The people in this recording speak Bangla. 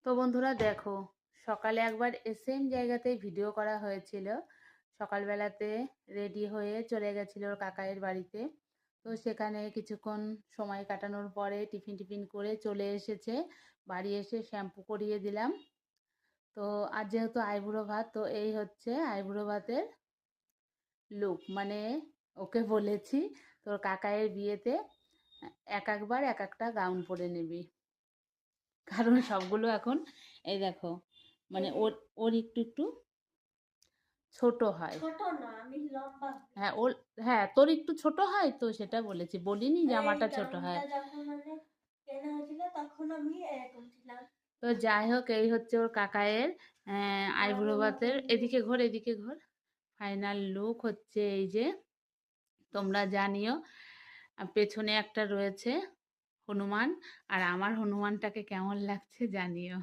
তো বন্ধুরা দেখো, সকালে একবার সেম জায়গাতেই ভিডিও করা হয়েছিল। সকালবেলাতে রেডি হয়ে চলে গেছিল ওর কাকায়ের বাড়িতে। তো সেখানে কিছুক্ষণ সময় কাটানোর পরে টিফিন টিফিন করে চলে এসেছে। বাড়ি এসে শ্যাম্পু করিয়ে দিলাম। তো আজ যেহেতু আইবুড়ো ভাত, তো এই হচ্ছে আইবুড়ো ভাতের লুক। মানে ওকে বলেছি তোর কাকায়ের বিয়েতে এক একবার এক একটা গাউন পরে নিবি, কারণ সবগুলো এখন এই দেখো, মানে ওর ওর একটু একটু ছোট হয়। ছোট না, আমি লম্বা। হ্যাঁ ওর, হ্যাঁ তোর একটু ছোট হয়, তো সেটা বলেছি, বলিনি এই জামাটা ছোট হয়। গাউনটা যখন কেনা হয়েছিল তখন আমি এরকম ছিলাম। তো যাই হোক, এই হচ্ছে ওর কাকায়ের আইবুড়ো ভাতের, এদিকে ঘোর এদিকে ঘোর, ফাইনাল লুক হচ্ছে এই যে। তোমরা জানিও। পেছনে একটা রয়েছে হনুমান, আর আমার হনুমানটাকে কেমন লাগছে জানিও।